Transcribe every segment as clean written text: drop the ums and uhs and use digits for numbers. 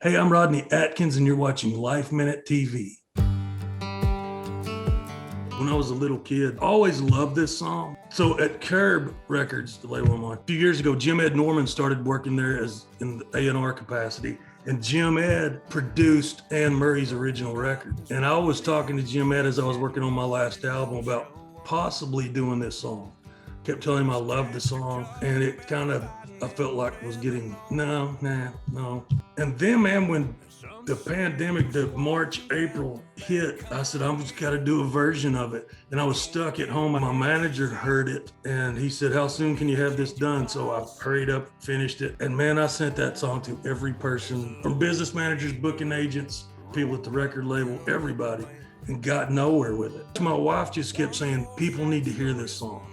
Hey, I'm Rodney Atkins, and you're watching LifeMinute TV. When I was a little kid, I always loved this song. So at Curb Records, the label I'm on, a few years ago, Jim Ed Norman started working there as in the A&R capacity. And Jim Ed produced Anne Murray's original record. And I was talking to Jim Ed as I was working on my last album about possibly doing this song. Kept telling him I loved the song, and it kind of, I felt like was getting, no. And then, man, when the pandemic, the March, April hit, I said, I've just got to do a version of it. And I was stuck at home, and my manager heard it, and he said, how soon can you have this done? So I hurried up, finished it. And man, I sent that song to every person, from business managers, booking agents, people at the record label, everybody, and got nowhere with it. My wife just kept saying, people need to hear this song.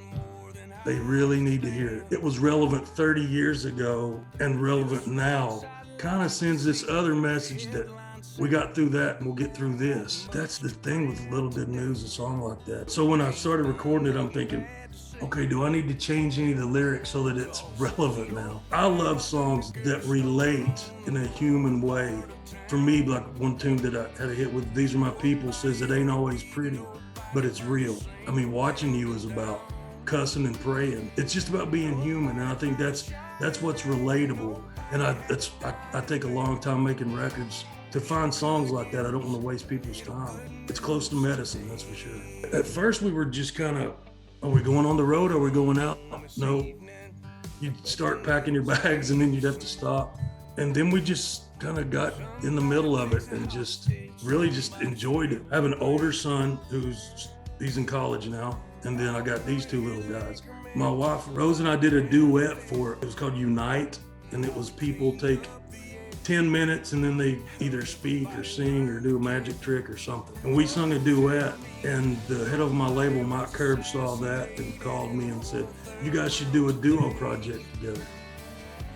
They really need to hear it. It was relevant 30 years ago and relevant now. Kind of sends this other message that we got through that and we'll get through this. That's the thing with Little Good News, a song like that. So when I started recording it, I'm thinking, okay, do I need to change any of the lyrics so that it's relevant now? I love songs that relate in a human way. For me, like one tune that I had a hit with, These Are My People, says it ain't always pretty, but it's real. I mean, Watching You is about cussing and praying. It's just about being human, and I think that's what's relatable. And I take a long time making records. To find songs like that, I don't want to waste people's time. It's close to medicine, that's for sure. At first, we were just kind of, are we going on the road? Are we going out? No. You'd start packing your bags, and then you'd have to stop. And then we just kind of got in the middle of it and just really just enjoyed it. I have an older son he's in college now. And then I got these two little guys. My wife, Rose, and I did a duet for it. It was called Unite. And it was people take 10 minutes and then they either speak or sing or do a magic trick or something. And we sung a duet. And the head of my label, Mike Curb, saw that and called me and said, you guys should do a duo project together.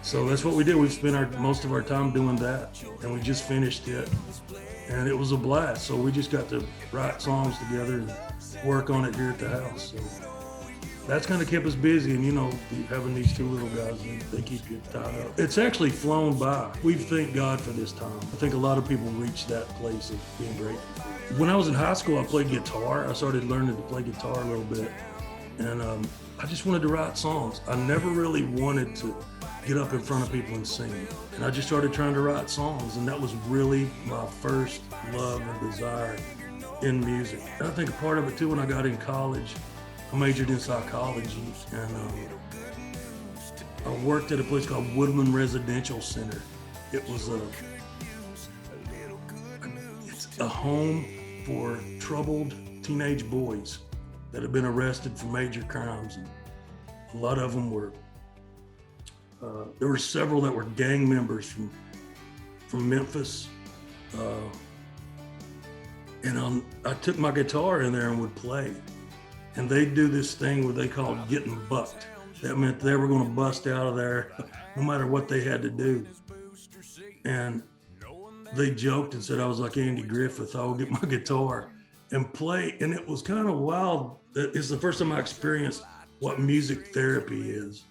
So that's what we did. We've spent most of our time doing that. And we just finished it. And it was a blast. So we just got to write songs together and work on it here at the house. So that's kind of kept us busy. And, having these two little guys, they keep you tied up. It's actually flown by. We thank God for this time. I think a lot of people reach that place of being grateful. When I was in high school, I played guitar. I started learning to play guitar a little bit. And I just wanted to write songs. I never really wanted to get up in front of people and sing. And I just started trying to write songs, and that was really my first love and desire in music. And I think a part of it too, when I got in college, I majored in psychology, and I worked at a place called Woodland Residential Center. It's a home for troubled teenage boys that have been arrested for major crimes. And a lot of them were there were several that were gang members from Memphis. And I took my guitar in there and would play. And they'd do this thing where they called getting bucked. That meant they were going to bust out of there no matter what they had to do. And they joked and said I was like Andy Griffith. I would get my guitar and play. And it was kind of wild. It's the first time I experienced what music therapy is.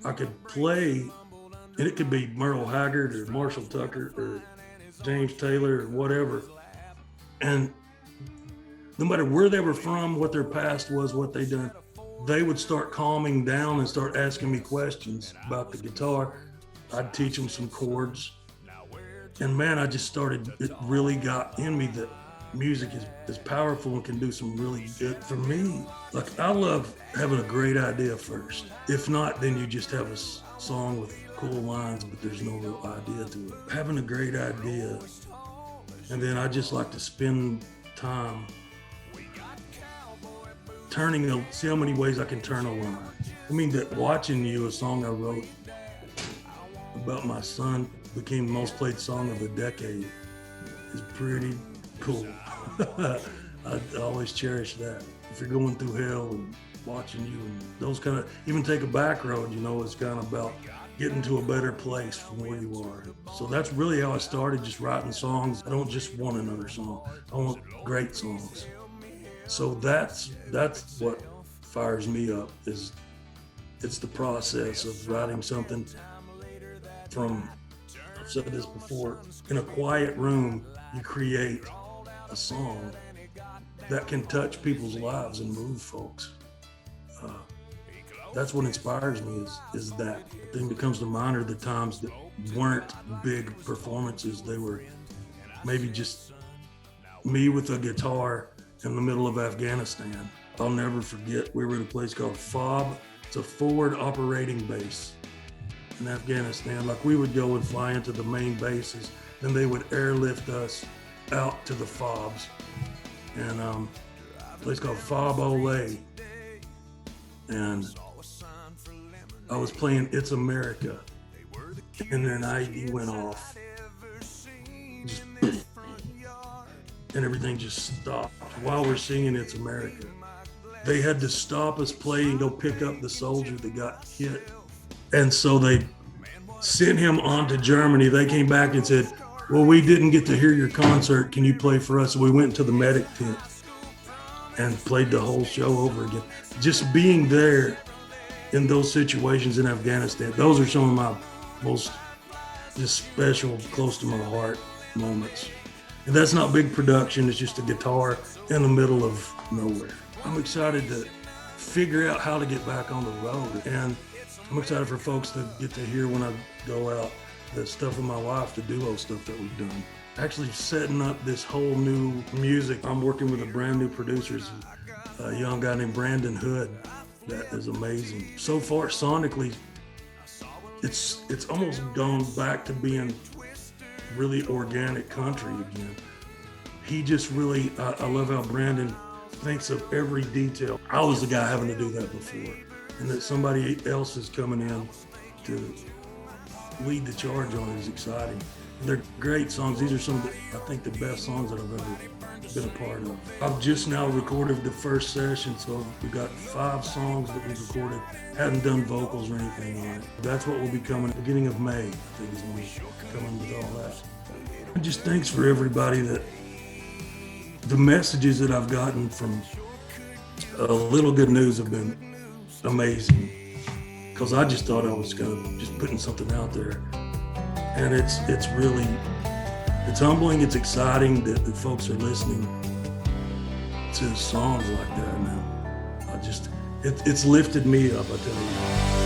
I could play, and it could be Merle Haggard or Marshall Tucker or James Taylor or whatever. And no matter where they were from, what their past was, what they done, they would start calming down and start asking me questions about the guitar. I'd teach them some chords. And man, it really got in me that music is powerful and can do some really good for me. Like, I love having a great idea first. If not, then you just have a song with cool lines, but there's no real idea to it. Having a great idea, and then I just like to spend time see how many ways I can turn a line. I mean, that Watching You, a song I wrote about my son, became the most played song of the decade, is pretty cool. I always cherish that. If you're going through hell and Watching You and those kind of, even Take a Back Road, it's kind of about getting to a better place from where you are. So that's really how I started, just writing songs. I don't just want another song. I want great songs. So that's what fires me up, it's the process of writing something from I've said this before, in a quiet room, you create a song that can touch people's lives and move folks. That's what inspires me is that the thing that comes to mind are the times that weren't big performances. They were maybe just me with a guitar in the middle of Afghanistan. I'll never forget, we were at a place called FOB. It's a forward operating base in Afghanistan. Like, we would go and fly into the main bases, then they would airlift us out to the FOBs. And a place called FOB Ole. And I was playing It's America, and then ID went off. Just, and everything just stopped while we're singing It's America. They had to stop us playing and go pick up the soldier that got hit. And so they sent him on to Germany. They came back and said, well, we didn't get to hear your concert. Can you play for us? So we went to the medic tent and played the whole show over again. Just being there in those situations in Afghanistan, those are some of my most just special, close to my heart moments. And that's not big production, it's just a guitar in the middle of nowhere. I'm excited to figure out how to get back on the road. And I'm excited for folks to get to hear when I go out the stuff with my wife, the duo stuff that we've done. Actually setting up this whole new music. I'm working with a brand new producer, a young guy named Brandon Hood. That is amazing. So far, sonically, it's almost gone back to being really organic country again. He just really, I love how Brandon thinks of every detail. I was the guy having to do that before, and that somebody else is coming in to lead the charge on it is exciting. They're great songs. These are some of the, I think, the best songs that I've ever been a part of. I've just now recorded the first session, so we got 5 songs that we've recorded. Hadn't done vocals or anything on it. That's what will be coming at the beginning of May, I think is when we're coming with all that. And just thanks for everybody that, the messages that I've gotten from Little Good News have been amazing. Because I just thought I was just putting something out there. And it's really, it's humbling, it's exciting that folks are listening to songs like that now. It's lifted me up, I tell you.